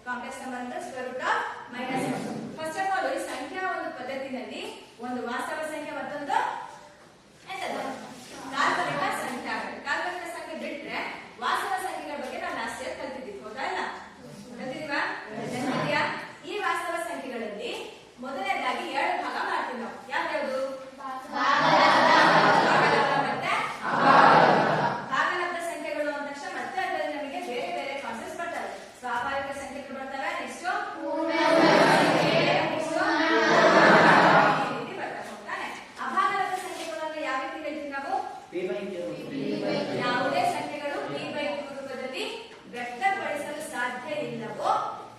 Complex number ಅಂದ್ರೆ square root of -1. First of all ಈ ಸಂಖ್ಯಾ ಒಂದು ಪದ್ಧತಿಯಲ್ಲಿ ಒಂದು ವಾಸ್ತವ ಸಂಖ್ಯೆ ಮತ್ತೊಂದು ಎಂತದು ಕಾಲ್ಪನಿಕ ಸಂಖ್ಯೆ ಆಗುತ್ತೆ. ಕಾಲ್ಪನಿಕ ಸಂಖ್ಯೆ ಬಿಟ್ರೆ ವಾಸ್ತವ ಸಂಖ್ಯೆಗಳ ಬಗ್ಗೆ ನಾವು ಲಾಸ್ಟ್ ಇಯರ್ ಕಲ್ತಿದ್ದೀವಿ, ಹೌದಾ? ಇಲ್ಲ ಕಲ್ತಿದೀವಾ? ಈ ವಾಸ್ತವ ಸಂಖ್ಯೆಗಳಲ್ಲಿ ಮೊದಲನೇದಾಗಿ 2 ಭಾಗ ಮಾಡ್ತೀವಿ ನಾವು. ಯಾವ್ಯಾವುದು? ಮತ್ತೆ ಭಾಗಲಬ್ಧ ಸಂಖ್ಯೆಗಳು ಅಂದ ತಕ್ಷಣ ಮತ್ತೆ ಅದರಲ್ಲಿ ನಮಗೆ ಬೇರೆ ಬೇರೆ ಕಾನ್ಸೆಪ್ಟ್ಸ್ ಬರ್ತವೆ. ಸ್ವಾಭಾವಿಕ ಸಂಖ್ಯೆಗಳು ಬರ್ತವೆ, ನೆಕ್ಸ್ಟ್ ಅಭಾಗಲಬ್ಧ ಸಂಖ್ಯೆಗಳು ಅಂದ್ರೆ ಯಾವ ರೀತಿ ಹೇಳ್ತೀವಿ ನಾವು? ಯಾವುದೇ ಸಂಖ್ಯೆಗಳು p/q ರೂಪದಲ್ಲಿ ವ್ಯಕ್ತಪಡಿಸಲು ಸಾಧ್ಯ ಇಲ್ಲವೋ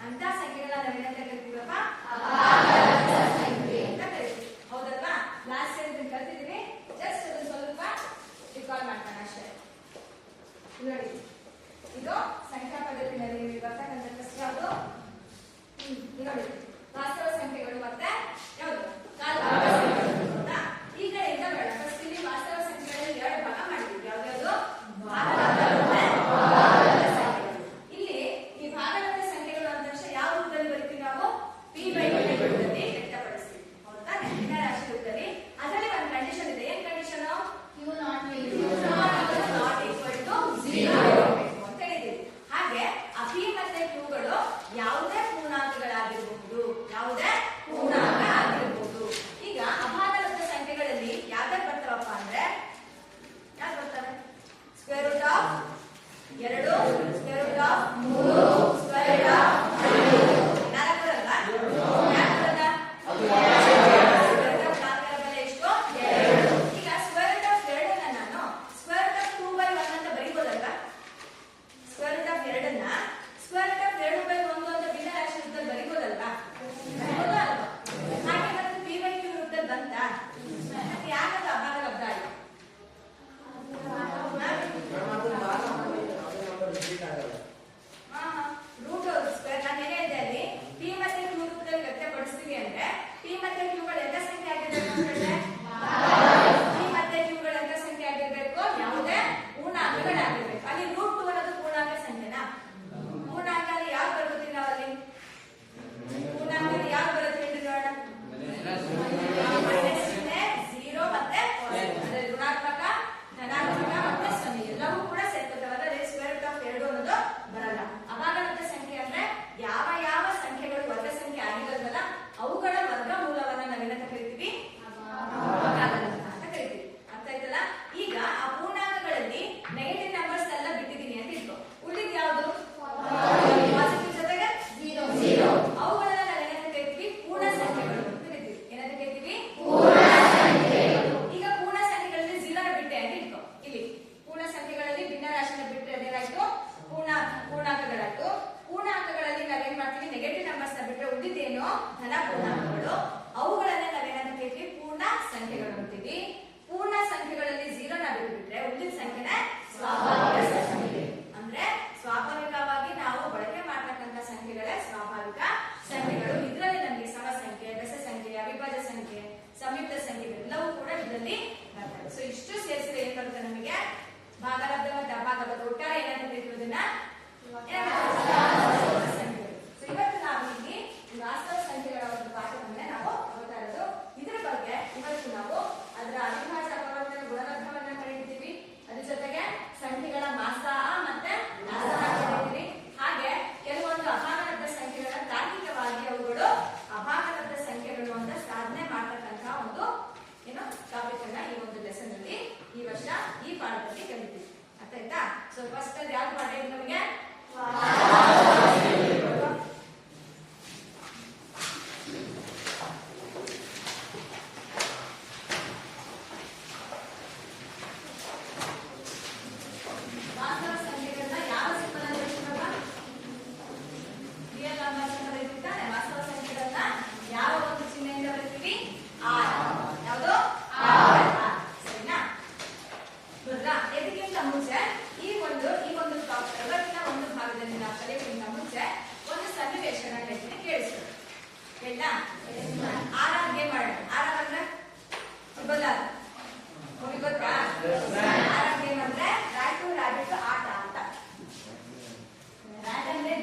ಅಂತ ಸಂಖ್ಯೆಗಳನ್ನ ನಾವೇನಂತ ಕರಿತೀವಪ್ಪ? ಅಭಾಗಲಬ್ಧ ಸಂಖ್ಯೆ ಅಂತ ಕರಿತೀವಿ, ಹೌದಲ್ವಾ? ಲಾಸ್ಟ್ ಇಯರ್ ಕಲ್ತಿದ್ದೀವಿ, ಜಸ್ಟ್ ಅದನ್ನ ಸ್ವಲ್ಪ ರಿಕಾಲ್ ಮಾಡ್ತಾನೆ ಅಷ್ಟೇ. ನೋಡಿ, ಇದು ಸಂಖ್ಯಾ ಪದ್ಧತಿನಲ್ಲಿ ಬರ್ತಕ್ಕಂಥ ಪ್ರಶ್ನೆ ಯಾವುದು? ನೋಡಿ, ವಾಸ್ತವ ಸಂಖ್ಯೆಗಳು ಮತ್ತೆ ಯಾವುದು? ಕಾಲ್ಪನಿಕ ಸಂಖ್ಯೆಗಳು, ಹೌದಾ? ಈ ಕಡೆಯಿಂದ ಬೇಡ, ಫಸ್ಟ್ ಇಲ್ಲಿ ವಾಸ್ತವ ಸಂಖ್ಯೆಗಳಲ್ಲಿ 2 ಭಾಗ ಮಾಡಿದ್ವಿ. ಯಾವ್ಯಾವುದು? ಭಾಗಲಬ್ಧ ಸಂಖ್ಯೆಗಳು. ಇಲ್ಲಿ ಈ ಭಾಗಲಬ್ಧ ಸಂಖ್ಯೆಗಳು ಅಂದ ತಕ್ಷಣ ಯಾವ ರೂಪದಲ್ಲಿ ಬರೀತೀವಿ ನಾವು? p/q ರೂಪದಲ್ಲಿ ವ್ಯಕ್ತಪಡಿಸ್ತೀವಿ, ಹೌದಾ? ಭಿನ್ನ ರಾಶಿ ರೂಪದಲ್ಲಿ. ಅದರಲ್ಲಿ ಒಂದು ಕಂಡೀಷನ್ ಇದೆ. ಏನ್ condition? q not equal to 0 ಅಂತ ಹೇಳಿದ್ದೀವಿ. ಹಾಗೆ ಆ p ಮತ್ತೆ q ಗಳು ಯಾವುದೇ ಪೂರ್ಣಾಂಕಗಳಾಗಿರಬಹುದು, ಯಾವುದೇ ಪೂರ್ಣಾಂಕ ಆಗಿರಬಹುದು. ಈಗ ಅಭಾಗಲಬ್ಧ ಸಂಖ್ಯೆಗಳಲ್ಲಿ ಯಾವ್ದು ಬರ್ತಾವಪ್ಪ ಅಂದ್ರೆ ಯಾವ್ದು ಬರ್ತವೆ? Square root of 2, square root of 3, square root of 5. 4 ಬರಲ್ಲ? ಯಾಕೆ ಬರಲ್ಲ? ಸ್ಕ್ವೇರ್ ರೂಟ್ ಆಫ್ 4 ಬೆಲೆ ಎಷ್ಟು? 2. ಈಗ ಸ್ಕ್ವೇರ್ ರೂಟ್ ಆಫ್ 2 ಅನ್ನ ನಾನು ಸ್ಕ್ವೇರ್ ರೂಟ್ ಆಫ್ 2/1 ಅಂತ ಬರೀಬಹುದಲ್ವಾ? ಸ್ಕ್ವೇರ್ ರೂಟ್ ಆಫ್ 2 ಅನ್ನ ಸ್ಕ್ವೇರ್ ರೂಟ್ ಆಫ್ 2/1 ಅಂತ ಭಿನ್ನ ರಾಶಿ ರೂಪದಲ್ಲಿ ಬರೀಬಹುದಲ್ವಾ? ಹೌದಾ ಅಲ್ವಾ? ಹಾಗೆ ಮತ್ತೆ p/q ರೂಪದಲ್ಲಿ ಬಂತಾ? ಯಾಕಂದ್ರೆ ಅಭಾಗಲಬ್ಧ ಆಯ್ತು. ರೂಟ್ ಸ್ಕ್ವೇರ್ ನಾನು ಏನೇ ಇದೆ ಅಲ್ಲಿ p ಮತ್ತೆ q ರೂಪದಲ್ಲಿ ವ್ಯಕ್ತಪಡಿಸ್ತೀವಿ ಅಂದ್ರೆ p ಮತ್ತೆ q ಗಳು ಎಂತ ಸಂಖ್ಯೆ ಆಗಿರ್ಬೇಕು ಅಂತ ಹೇಳಿದ್ರೆ p ಮತ್ತೆ q ಗಳು ಎಂತ ಸಂಖ್ಯೆ ಆಗಿರ್ಬೇಕು? ಯಾವುದೇ ಪೂರ್ಣಾಂಕಗಳಾಗಿರ್ಬೇಕು. ಅಲ್ಲಿ √2 ಅನ್ನೋದು ಪೂರ್ಣಾಂಕ ಸಂಖ್ಯೆನಾ? ಪೂರ್ಣಾಂಕ ಅಲ್ಲಿ ಯಾವ್ದು ಬರ್ತೀವಿ ನಾವು? ಅಲ್ಲಿ ಪೂರ್ಣಾಂಕ ಯಾವ್ದು ಬರುತ್ತೆ ಹೇಳಿ ನೋಡೋಣ. 0 ಮತ್ತೆ ಅದರಲ್ಲಿ ಋಣಾತ್ಮಕ, ಧನಾತ್ಮಕ ಮತ್ತೆ 0 ಎಲ್ಲವೂ ಕೂಡ ಸೇರ್ಕೊತಾವೆ. ಅದರಲ್ಲಿ ಸ್ಕ್ವೇರ್ ರೂಟ್ ಆಫ್ 2 ಅನ್ನೋದು ಬರಲ್ಲ. ಅಭಾಗಲಬ್ಧ ಸಂಖ್ಯೆ ಅಂದ್ರೆ ಯಾವ ಯಾವ ಸಂಖ್ಯೆಗಳು ವರ್ಗ ಸಂಖ್ಯೆ ಆಗಿರೋದಲ್ಲ ಅವುಗಳ ವರ್ಗಮೂಲವನ್ನ ನಾವೇನಂತ ಕರಿತೀವಿ? ಅಭಾಗಲಬ್ಧ ಅಂತ ಕರಿತೀವಿ. ಅರ್ಥ ಆಯ್ತಲ್ಲ? ಈಗ ಆ ಪೂರ್ಣಾಂಕಗಳಲ್ಲಿ ನೆಗೆಟಿವ್ ನಂಬರ್ಸ್ ಎಲ್ಲ ಬಿಟ್ಟಿದ್ದೀನಿ ಅಂತ ಇತ್ತು. ಉಳಿದ ಯಾವುದು? ಪಾಸಿಟಿವ್ ಜೊತೆಗೆ 0. ಅವುಗಳನ್ನ ನಾವೇನಂತ ಕರಿತೀವಿ? ಪೂರ್ಣ ಸಂಖ್ಯೆಗಳು ಅಂತ ಕರಿತೀವಿ. ಏನಂತ ಕರಿತೀವಿ? ಪೂರ್ಣ ಸಂಖ್ಯೆಗಳು. ಈಗ ಪೂರ್ಣ ಸಂಖ್ಯೆಗಳಲ್ಲಿ 0 ಬಿಟ್ಟೆ ಅಂತ ಇತ್ತು. ಇಲ್ಲಿ ಪೂರ್ಣ ಸಂಖ್ಯೆಗಳಲ್ಲಿ ಭಿನ್ನ ರಾಶಿನ ಬಿಟ್ಟರೆ ಅದೇನಾಯ್ತು? ಪೂರ್ಣಾಂಕಗಳಾಯ್ತು. ಪೂರ್ಣಾಂಕಗಳಲ್ಲಿ ನಾವೇನ್ ಮಾಡ್ತೀವಿ? ನೆಗೆಟಿವ್ ನಂಬರ್ಸ್ ನ ಬಿಟ್ಟರೆ ಉಳಿದೇನು? ಧನ ಪೂರ್ಣಾಂಕಗಳು. ಅವುಗಳನ್ನ ನಾವೇನಂತ ಕರಿತೀವಿ? ಪೂರ್ಣ ಸಂಖ್ಯೆಗಳು ಅಂತೀವಿ. ಪೂರ್ಣ ಸಂಖ್ಯೆಗಳಲ್ಲಿ 0 ನ ಬಿಟ್ಟರೆ ಉಳಿದ ಸಂಖ್ಯೆನ ಸ್ವಾಭಾವಿಕ ಸಂಖ್ಯೆ. ಅಂದ್ರೆ ಸ್ವಾಭಾವಿಕವಾಗಿ ನಾವು ಬಳಕೆ ಮಾಡ್ತಕ್ಕಂಥ ಸಂಖ್ಯೆಗಳೇ ಸ್ವಾಭಾವಿಕ ಸಂಖ್ಯೆಗಳು. ಇದರಲ್ಲಿ ನಮಗೆ ಸಮ ಸಂಖ್ಯೆ, ಬೆಸ ಸಂಖ್ಯೆ, ಅವಿಭಾಜ್ಯ ಸಂಖ್ಯೆ, ಸಂಯುಕ್ತ ಸಂಖ್ಯೆಗಳೆಲ್ಲವೂ ಕೂಡ ಇದರಲ್ಲಿ ಬರ್ತವೆ. ಸೊ ಇಷ್ಟು ಸೇರಿಸಿದ್ರೆ ಏನ್ ಬರುತ್ತೆ ನಮಗೆ? ಭಾಗಲಬ್ಧ ಮತ್ತು ಅಭಾಗಲಬ್ಧ ಒಟ್ಟಾರೆ ಏನಂತ ಕರಿತೀವಿ? ಸಂಖ್ಯೆಗಳು. ಸೊ ಇವತ್ತು ನಾವು ಇಲ್ಲಿ ವಾಸ್ತವ ಸಂಖ್ಯೆಗಳ ಒಂದು ಪಾಠವನ್ನೇ ನಾವು ಓದ್ತಾ ಇರೋದು. ಇದರ ಬಗ್ಗೆ ಇವತ್ತು ನಾವು ಅದರ ಅವಿಭಾಜ್ಯ, ಅಪವರ್ತನ, ಗುಣಲಬ್ಧವನ್ನ ಕಲಿತೀವಿ. ಅದ್ರ ಜೊತೆಗೆ ಸಂಖ್ಯೆಗಳ ಮಾಸಾಹ ಮತ್ತೆ ದಾಸಾಹ ಕಲಿತೀವಿ. ಹಾಗೆ ಕೆಲವೊಂದು ಅಭಾಗಲಬ್ಧ ಸಂಖ್ಯೆಗಳ ತಾರ್ಕಿಕವಾಗಿ ಅವುಗಳು ಅಭಾಗಲಬ್ಧ ಸಂಖ್ಯೆಗಳು ಅಂತ ಸಾಧನೆ ಮಾಡ್ತಕ್ಕಂಥ ಒಂದು ಏನು ಟಾಪಿಕ್ ಅನ್ನ ಈ ಒಂದು ಲೆಸನ್ ಅಲ್ಲಿ ಈ ವರ್ಷ ಈ ಪಾಠದಲ್ಲಿ ಕಲಿತೀವಿ. ಅರ್ಥ ಆಯ್ತಾ? ಸೊ ಫಸ್ಟ್ ಅಲ್ಲಿ ಯಾವ್ದು ಪಾಠ ಇದೆ ನಮಗೆ? ವಾಸ್ತವ ಸಂಖ್ಯೆಗಳನ್ನ ಯಾವ ಸಿಂಬಲ್ ಅಂತ ಹೇಳ್ತೀವಲ್ಲ? ರಿಯಲ್ ನಂಬರ್ಸ್ ಅಂತ ಬರೀತಾರೆ. ವಾಸ್ತವ ಸಂಖ್ಯೆಗಳನ್ನ ಯಾವ ಒಂದು ಚಿಹ್ನೆಯಿಂದ ಬರೀತೀವಿ? ಆರ್. ಯಾವುದು? ಆರ್. ಸರಿನಾ? ಗೊತ್ತಾ? ಇದಕ್ಕಿಂತ ಮುಂಚೆ ಈ ಒಂದು ಇವತ್ತಿನ ಒಂದು ಭಾಗದಲ್ಲಿ ನಾವು ಕಲಿಯೋಕ್ಕಿಂತ ಮುಂಚೆ ಒಂದು ಸನ್ನಿವೇಶನ ಹೇಳ್ತೀನಿ, ಕೇಳಿಸ್ಕೊಳ್ಳಿ. ಆಯ್ತಾ? ಆರಾಮ್ ಗೇಮ್ ಮಾಡೋಣ. ಆರಾಮ್ ಅಂದ್ರೆ ಗೊತ್ತಾ? ಆರಾಮ್ ಗೇಮ್ ಅಂದ್ರೆ ರ್ಯಾಟ್ ಟು ರ್ಯಾಬಿಟ್ ಆಟ ಅಂತ. ರ್ಯಾಟ್ ಅಂದ್ರೆ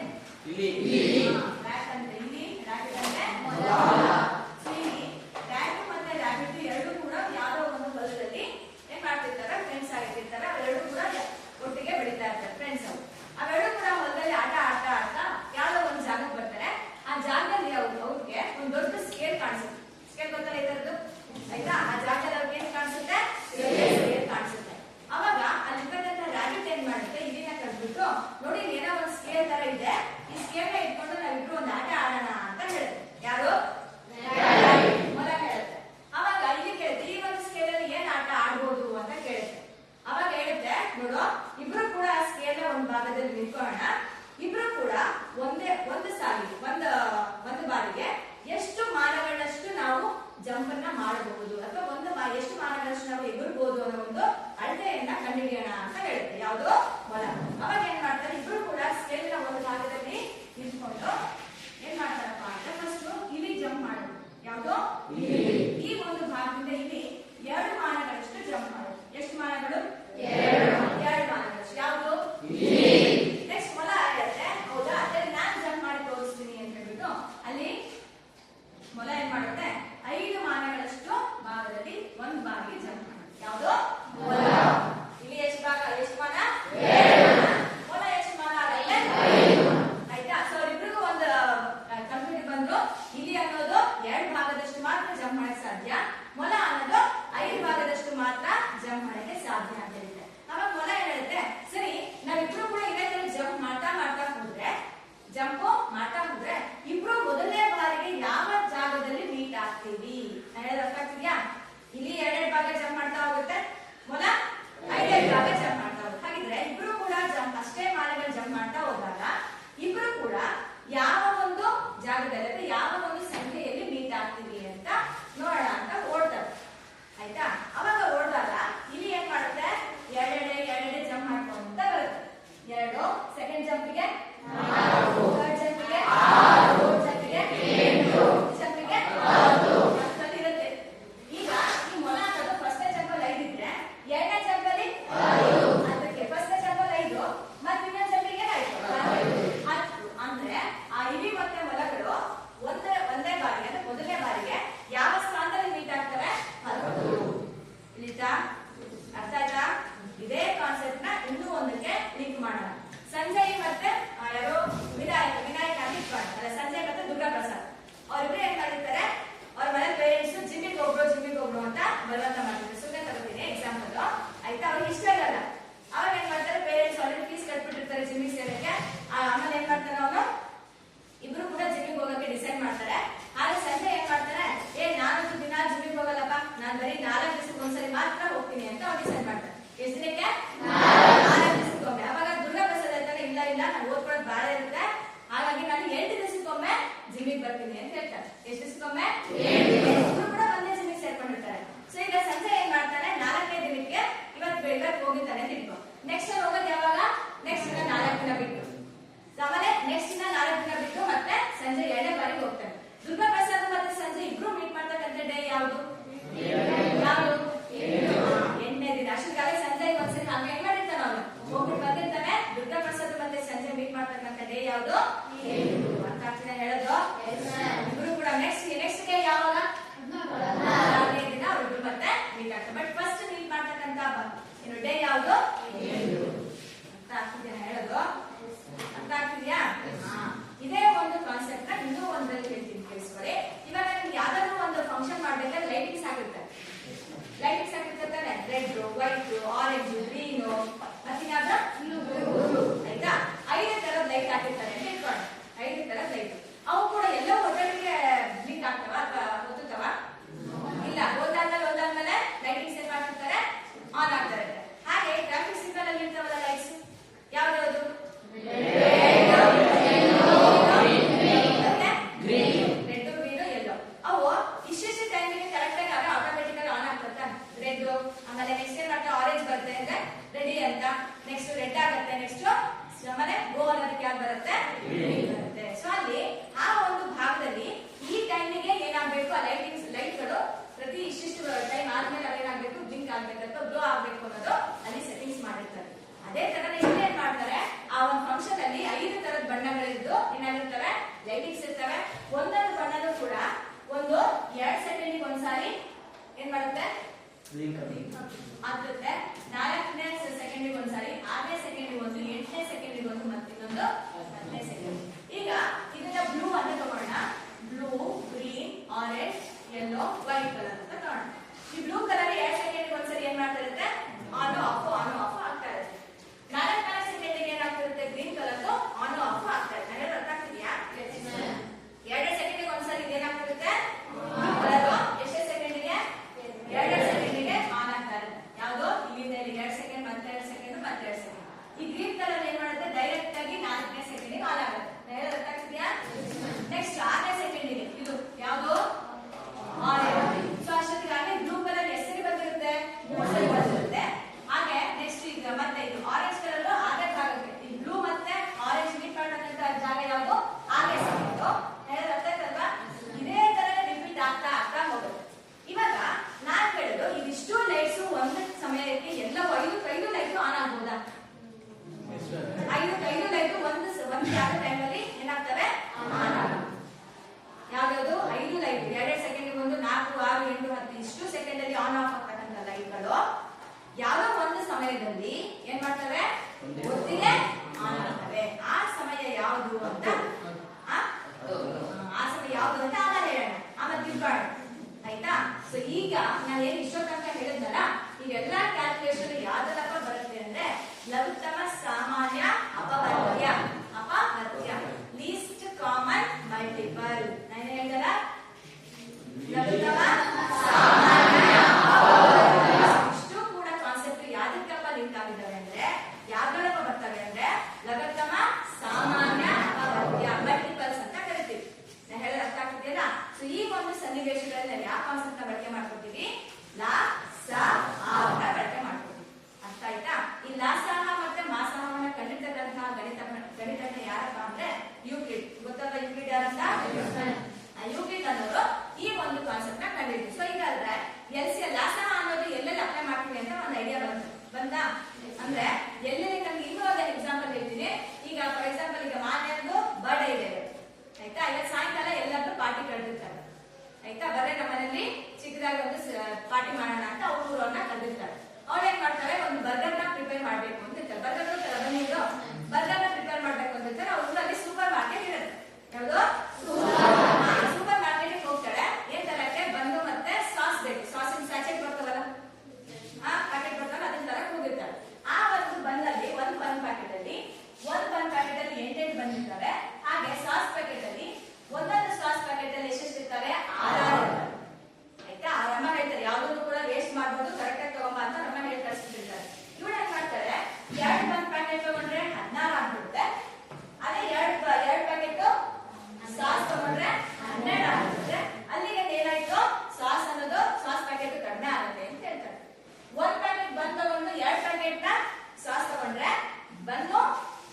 ಥರ್ಡ್ ಜಂಪಿಗೆ 6, ಫೋರ್ತ್ ಜಂಪಿಗೆ 8, ಜಂಪಿಗೆ 10 ಇರುತ್ತೆ. ಈಗ ಈ ಮೊಲ ಹಾಕೋದು ಫಸ್ಟ್ ಜಂಪ್ ಅಲ್ಲಿ 5 ಇದ್ರೆ ಎರಡನೇ ಜಂಪ್ ಅಲ್ಲಿ 5, ಅದಕ್ಕೆ ಫಸ್ಟ್ ಜಂಪ್ ಅಲ್ಲಿ 5 ಮತ್ತೆ ಇನ್ನೊಂದು ಜಂಪಿಗೆ 10 ಅಂದ್ರೆ ಆ ಇಲಿ ಮತ್ತೆ ಮೊಲಗಳು ಒಂದೇ ಬಾರಿಗೆ ಅಂದ್ರೆ ಮೊದಲನೇ ಬಾರಿಗೆ ಯಾವ ಸ್ಥಾನದಲ್ಲಿ ಮೀಟ್ ಆಗ್ತವೆ? 10. ಇಲ್ಲಿತಾ ಅರ್ಥ ಆಯ್ತಾ? ಇದೇ ಕಾನ್ಸೆಪ್ಟ್ ನ ಇನ್ನೂ ಒಂದಕ್ಕೆ ಲಿಂಕ್ ಮಾಡೋಣ. ಸಂಜಯ್ ಮತ್ತೆ ಯಾರೋ ವಿನಾಯಕ ಇಟ್ಕೊಂಡು ಅಲ್ಲ, ಸಂಜಯ್ ಮತ್ತೆ ದುರ್ಗಾ ಪ್ರಸಾದ್ ಅವ್ರಿಬ್ರು ಏನ್ ಮಾಡಿರ್ತಾರೆ, ಅವ್ರ ಮನೆ ಪೇರೆಂಟ್ಸ್ ಜಿಮ್ಮಿಗೆ ಹೋಗ್ರು ಅಂತ ಬಲವಂತ ಮಾಡ್ತಾರೆ. ಸುಮ್ಮನೆ ತಗೋತೀನಿ ಎಕ್ಸಾಂಪಲ್ ಆಯ್ತಾ. ಅವ್ರಿಗೆ ಇಷ್ಟ ಇರಲ್ಲ. ಅವಾಗ ಏನ್ ಮಾಡ್ತಾರೆ, ಪೇರೆಂಟ್ಸ್ ಆಲ್ರೆಡಿ ಫೀಸ್ ಕಟ್ಬಿಟ್ಟಿರ್ತಾರೆ ಜಿಮ್ಮಿಗೆ ಸೇರಕ್ಕೆ. ಆಮೇಲೆ ಏನ್ ಮಾಡ್ತಾನೆ ಅವನು, ಇಬ್ರು ಕೂಡ ಜಿಮ್ಮಿಗೆ ಹೋಗಕ್ಕೆ ಡಿಸೈಡ್ ಮಾಡ್ತಾರೆ. ಆದ್ರೆ ಸಂಜೆ ಏನ್ ಮಾಡ್ತಾರೆ, ನಾನಂತೂ ದಿನ ಜಿಮ್ಮಿಗೆ ಹೋಗಲ್ಲಪ್ಪ, ನಾನ್ ಬರೀ 4 ದಿವಸಕ್ಕೆ ಒಂದ್ಸರಿ ಮಾತ್ರ ಹೋಗ್ತೀನಿ ಅಂತ ಅವ್ರು ಡಿಸೈಡ್ ಮಾಡ್ತಾರೆ. ಎಷ್ಟು ದಿನಕ್ಕೆ? 4 ದಿವಸಕ್ಕೊಮ್ಮೆ. ಅವಾಗ ದುರ್ಗಾ ಪ್ರಸಾದ್ ಹೇಳ್ತಾರೆ, ಇಲ್ಲ ನಾನು ಓದ್ಕೊಳ್ಳೋದು ಬಾಳ ಇರುತ್ತೆ, ಹಾಗಾಗಿ ನಾನು 8 ದಿವಸಕ್ಕೊಮ್ಮೆ ಜಿಮ್ಮಿಗೆ ಬರ್ತೀನಿ ಅಂತ ಹೇಳ್ತಾರೆ. ಎಷ್ಟು ದಿವಸಕ್ಕೊಮ್ಮೆ? 7 ಇಬ್ರು ಕೂಡ ಒಂದೇ ಜಿಮ್ಮಿಗೆ ಸೇರ್ಕೊಂಡಿರ್ತಾರೆ. ಸೊ ಈಗ ಸಂಜೆ ಏನ್ ಮಾಡ್ತಾನೆ, 4ನೇ ದಿನಕ್ಕೆ ಇವತ್ತು ಹೋಗಿರ್ತಾನೆ ಅಂತ ಇಟ್ಕೊ. ನೆಕ್ಸ್ಟ್ ಹೋಗೋದು ಯಾವಾಗ? ನೆಕ್ಸ್ಟ್ 4 ದಿನ ಬಿಟ್ಟು. ಆಮೇಲೆ ನೆಕ್ಸ್ಟ್ 4 ದಿನ ಬಿಟ್ಟು ಮತ್ತೆ ಸಂಜೆ 2ನೇ ಬಾರಿಗೆ ಹೋಗ್ತಾನೆ. ದುರ್ಗಾ ಪ್ರಸಾದ್ ಮತ್ತೆ ಸಂಜೆ ಇಬ್ರು ಮೀಟ್ ಮಾಡ್ತಕ್ಕಂಥ ಡೇ ಯಾವುದು? 8ನೇ ದಿನ. ಅಷ್ಟೊತ್ತಿಗೆ ಸಂಜೆ ಒಂದ್ಸರಿ ಹಾಗೆ ಏನ್ ಮಾಡಿರ್ತಾನೆ, ಅವನು ಹೋಗ್ಬಿಟ್ಟು ಬಂದಿರ್ತಾನೆ. ದುರ್ಗಾ ಪ್ರಸಾದ್ ಮತ್ತೆ ಸಂಜೆ ಮೀಟ್ ಮಾಡ್ತಕ್ಕಂಥ ಡೇ ಯಾವುದು? ಅಂತ ಆಗ್ತಿದೆ ಹೇಳೋದು. ಇಬ್ರು ಕೂಡ ನೆಕ್ಸ್ಟ್ ಡೇ ಯಾವಾಗ? 4ನೇ ದಿನ ಅವ್ರಿಬ್ರು ಮತ್ತೆ ಮೀಟ್ ಆಗ್ತಾರೆ. ಬಟ್ ಫಸ್ಟ್ ಮೀಟ್ ಮಾಡ್ತಕ್ಕಂಥ ಡೇ ಯಾವುದು? ಅಂತ ಆಗ್ತಿದೆ ಹೇಳೋದು. ಅರ್ಥ ಆಗ್ತಿದ್ಯಾ? ಇದೇ ಒಂದು ಕಾನ್ಸೆಪ್ಟ್ ನ ಇನ್ನೂ ಒಂದರಲ್ಲಿ ಹೇಳ್ತೀನಿ, ಕೇಳಿಸ್ಕೊಳ್ಳಿ. ಇವಾಗ ನಿಮ್ಗೆ ಯಾವ್ದಾದ್ರು ಒಂದು ಫಂಕ್ಷನ್ ಮಾಡ್ಬೇಕಾದ್ರೆ ಲೈಟಿಂಗ್ಸ್ ಆಗಿರ್ತಾರೆ ತಾನೆ, ರೆಡ್, ವೈಟ್, ಆರೆಂಜ್, ಗ್ರೀನ್, ಮತ್ತಿನ್ಯಾವ್ದು ಬ್ಲೂ, ಆಯ್ತಾ? 5 ತರದ ಲೈಟ್ ಹಾಕಿರ್ತಾರೆ ಅಂತ ಇಟ್ಕೊಂಡು. 5 ತರದ ಲೈಟ್ ಅವು ಕೂಡ ಎಲ್ಲವೂ ಒಟ್ಟೊಟ್ಟಿಗೆ ಬ್ಲಿಂಕ್ ಆಗ್ತವ ಅಥವಾ ಹೊತ್ತುತ್ತವ? ಇಲ್ಲ. ಒಂದಾದ್ಮೇಲೆ ಲೈಟಿಂಗ್ಸ್ ಏನ್ ಮಾಡ್ತಿರ್ತಾರೆ, ಆನ್ ಆಗ್ತಾರೆ. ಹಾಗೆ ಟ್ರಾಫಿಕ್ ಸಿಗ್ನಲ್ ಅಲ್ಲಿ ಇರ್ತಾವಲ್ಲ ಲೈಟ್ಸ್, ಯಾವ್ದು? ಅವು ಇಷ್ಟು ಟೈಮಿಗೆ ಕರೆಕ್ಟ್ ಆಗಿ ಆಟೋಮೆಟಿಕಲ್ ಆನ್ ಆಗ್ತದೆ. ರೆಡ್ ಆಮೇಲೆ ನೆಕ್ಸ್ಟ್ ಏನ್ ಮಾಡ್ತಾರೆ, ಆರೆಂಜ್ ಬರುತ್ತೆ ಅಂದ್ರೆ ರೆಡಿ ಅಂತ, ನೆಕ್ಸ್ಟ್ ರೆಡ್ ಆಗುತ್ತೆ, ನೆಕ್ಸ್ಟ್ ಆಮೇಲೆ ಗೋ ಅನ್ನೋದಕ್ಕೆ ಯಾವ್ದು ಬರುತ್ತೆ? ಬರುತ್ತೆ. ಸೊ ಅಲ್ಲಿ ಆ ಒಂದು ಭಾಗದಲ್ಲಿ ಈ ಟೈಮಿಗೆ ಏನಾಗಬೇಕು, ಆ ಲೈಟ್ಗಳು ಪ್ರತಿ ಇಷ್ಟಿಷ್ಟು ಟೈಮ್ ಆದ್ಮೇಲೆ ಅವೇನಾಗಬೇಕು, ಬ್ಲಿಂಕ್ ಆಗ್ಬೇಕಂತ, ಬ್ಲೋ ಆಗ್ಬೇಕು ಅನ್ನೋದು ಅಲ್ಲಿ ಸೆಟ್ಟಿಂಗ್ಸ್ ಮಾಡಿರ್ತಾರೆ. ಅದೇ ತರ ಇಲ್ಲಿ ಏನ್ ಮಾಡ್ತಾರೆ, ಆ ಒಂದು ಫಂಕ್ಷನ್ ಅಲ್ಲಿ 5 ತರದ ಬಣ್ಣಗಳಿದ್ದು ಏನಾಗಿರ್ತವೆ, ಲೈಟಿಂಗ್ಸ್ ಇರ್ತವೆ. ಒಂದೊಂದು ಬಣ್ಣನೂ ಕೂಡ ಒಂದು 2 ಸೆಕೆಂಡಿಗೆ ಒಂದ್ಸಾರಿ ಏನ್ ಮಾಡುತ್ತೆ, ಆಗ್ತದೆ. 4ನೇ ಸೆಕೆಂಡಿಗೆ ಒಂದ್ಸಾರಿ, 6ನೇ ಸೆಕೆಂಡಿಗೆ ಒಂದು, 8ನೇ ಸೆಕೆಂಡಿಗೆ ಒಂದು, ಮತ್ತಿನ್ನೊಂದು 10ನೇ ಸೆಕೆಂಡ್. ಈಗ ಇದನ್ನ ಬ್ಲೂ ಅಂತ ತಗೋಣ. Blue, green, orange, yellow, white colour ಅಂತ ತಗೋಣ. ಈ ಬ್ಲೂ ಕಲರ್ 2 ಸೆಕೆಂಡಿಗೆ ಒಂದ್ಸರಿ ಏನ್ ಮಾಡ್ತಾ ಇರುತ್ತೆ, ಆನ್ ಆಫ್ ಆಗ್ತಾ ಇರುತ್ತೆ. 4 ಸೆಕೆಂಡಿಗೆ ಏನಾಗ್ತಿರುತ್ತೆ, ಗ್ರೀನ್ ಕಲರ್ ಆನ್ ಆಫ್ ಆಗ್ತಾ ಇರುತ್ತೆ. ನನಗೆ ಅರ್ಥ ಆಗ್ತಿದ್ಯಾ? 2 ಸೆಕೆಂಡಿಗೆ ಒಂದ್ಸರಿ ಏನಾಗ್ತಿರುತ್ತೆ, ಬ್ಲೂ ಕಲರ್ ಎಷ್ಟೇ ಸೆಕೆಂಡಿಗೆ? 2 ಸೆಕೆಂಡಿಗೆ ಆನ್ ಆಗ್ತಾ ಇರುತ್ತೆ. ಯಾವುದು? ಇಲ್ಲಿಂದ ಇಲ್ಲಿ 2 ಸೆಕೆಂಡ್, ಮತ್ತೆ 2 ಸೆಕೆಂಡ್, ಮತ್ತೆ 2 ಸೆಕೆಂಡ್. ಈ ಗ್ರೀನ್ ಕಲರ್ ಏನ್ ಮಾಡುತ್ತೆ, ಡೈರೆಕ್ಟ್ ಆಗಿ 4ನೇ ಸೆಕೆಂಡಿಗೆ ಆನ್ ಆಗುತ್ತೆ. ನನಗೆ ಅರ್ಥ ಆಗ್ತಿದ್ಯಾ? ನೆಕ್ಸ್ಟ್ 6ನೇ ಸೆಕೆಂಡಿಗೆ ಇದು ಯಾವುದು? ಆರೆಂಜ್. ಸೊ ಅಷ್ಟೊತ್ತಿಗೆ ಬ್ಲೂ ಕಲರ್ ಎಷ್ಟು ಸರಿ ಬಂದಿರುತ್ತೆ? 3 ಸರಿ ಬಂದಿರುತ್ತೆ. ಹಾಗೆ ನೆಕ್ಸ್ಟ್ ಈಗ ಮತ್ತೆ ಇದು ಆರೆಂಜ್ ಕಲರ್ 6ನೇ ಭಾಗಕ್ಕೆ, ಈ ಬ್ಲೂ ಮತ್ತೆ ಆರೆಂಜ್ ಮೀಟ್ ಮಾಡತಕ್ಕಂತ ಜಾಗ ಯಾವುದು? 6ನೇ ಸೆಕೆಂಡ್. ಅರ್ಥ ಆಯ್ತಲ್ವಾ? ಇದೇ ತರ ರಿಪೀಟ್ ಆಗ್ತಾ ಹೋಗುತ್ತೆ. ಇವಾಗ ನಾನ್ ಹೇಳೋದು, ಇದಿಷ್ಟು ಲೈಟ್ಸ್ ಒಂದು ಸಮಯಕ್ಕೆ ಎಲ್ಲವೂ 5 ಲೈಟ್ ಆನ್ ಆಗ್ಬೋದಾ? 5 ಲೈಟ್ ಒಂದು ಯಾವ ಟೈಮಲ್ಲಿ ಏನಾಗ್ತವೆ? ಯಾವ್ದು? 5 ಲೈಟ್ 2 ಸೆಕೆಂಡ್ ಒಂದು, 4, 6, 8, 10 ಇಷ್ಟು ಸೆಕೆಂಡ್ ಅಲ್ಲಿ ಆನ್ ಆಫ್ ಆಗ್ತಕ್ಕಂಥ ಲೈಟ್ಗಳು ಯಾವ್ದೋ ಒಂದು ಸಮಯದಲ್ಲಿ ಏನ್ ಮಾಡ್ತವೆ? ಒಟ್ಟಿಗೆ ಆನ್ ಆಗ್ತವೆ. ಆ ಸಮಯ ಯಾವುದು ಅಂತ ಆಮೇಲೆ ಹೇಳೋಣ, ಆಮೇಲೆ ತಿಳ್ಕೊಳ್ಳೋಣ, ಆಯ್ತಾ? ಸೊ ಈಗ ನಾನು ಏನ್ ಇಷ್ಟೊತ್ತಂಕ ಹೇಳಿದ್ನಲ್ಲ, ಈಗೆಲ್ಲಾ ಕ್ಯಾಲ್ಕುಲೇಷನ್ ಯಾವ್ದಲ್ಲಪ್ಪ ಬರುತ್ತೆ ಅಂದ್ರೆ ಲಘುತ್ತಮ ಸಾಮಾನ್ಯ ಅಪವರ್ತ್ಯ, ಲೀಸ್ಟ್ ಕಾಮನ್ ಮಲ್ಟಿಪಲ್. ನಾನು ಹೇಳ್ದಲ್ಲ, ಲಘುತ್ತಮ ಸಾಮಾನ್ಯ ಅಪವರ್ತ್ಯ. ಇಷ್ಟು ಕೂಡ ಕಾನ್ಸೆಪ್ಟ್ ಯಾವ್ದಕ್ಕಪ್ಪ ಲಿಂಕ್ ಆಗಿದ್ದಾವೆ ಅಂದ್ರೆ ಯಾವುದು? ಸೂಪರ್ ಮಾರ್ಕೆಟ್ ಹೋಗ್ತಾಳೆ, ಏನ್ ತರಕ್ಕೆ? ಬನ್ನು ಮತ್ತೆ ಸಾಸ್ ಬೇಕು. ಸಾಸಿನ ಸ್ಯಾಚೆಟ್ ಬರ್ತಾವಲ್ಲ, ಪ್ಯಾಕೆಟ್ ಬರ್ತಾವಲ್ಲ, ಅದನ್ನ ತರಕ್ ಹೋಗಿರ್ತಾಳೆ. ಆ ಒಂದು ಬನ್ನಲ್ಲಿ ಒಂದು ಬನ್ ಪ್ಯಾಕೆಟ್ ಅಲ್ಲಿ 8 ಬಂದಿರ್ತವೆ. ಹಾಗೆ ಸಾಸ್ ಪ್ಯಾಕೆಟ್ ಅಲ್ಲಿ ಒಂದೊಂದು ಸಾಸ್ ಪ್ಯಾಕೆಟ್ ಅಲ್ಲಿ ಎಷ್ಟೆಷ್ಟಿರ್ತವೆ? 6 ಇರ್ತವೆ. ಆಯ್ತಾ? ರಮ್ಮ ಹೇಳ್ತಾರೆ ಯಾವ್ದನ್ನು ಕೂಡ ವೇಸ್ಟ್ ಮಾಡ್ಬೋದು, ಕರೆಕ್ಟ್ ಆಗಿ ತಗೊಂಬ ಅಂತ ರಮ್ಮ ಹೇಳಿ ಕಳಿಸ್ಬಿಟ್ಟಿರ್ತಾರೆ. ಇವಳು ಏನ್ ಮಾಡ್ತಾರೆ, 2 ಬನ್ ಪ್ಯಾಕೆಟ್ ತಗೊಂಡ್ರೆ 16 ಆಗ್ಬಿಡುತ್ತೆ. ಅದೇ 2 ಪ್ಯಾಕೆಟ್ ಸಾಸ್ ತಗೊಂಡ್ರೆ 12 ಆಗ್ಬಿಡುತ್ತೆ. ಅಲ್ಲಿಗೆ ಏನಾಯ್ತು? ಸಾಸ್ ಅನ್ನೋದು ಸಾಸ್ ಪ್ಯಾಕೆಟ್ ಕಡಿಮೆ ಆಗುತ್ತೆ ಅಂತ ಹೇಳ್ತಾರೆ. 1 ಪ್ಯಾಕೆಟ್ ಬನ್ ತಗೊಂಡು 2 ಪ್ಯಾಕೆಟ್ ನ ಸಾಸ್ ತಗೊಂಡ್ರೆ ಬನ್ನು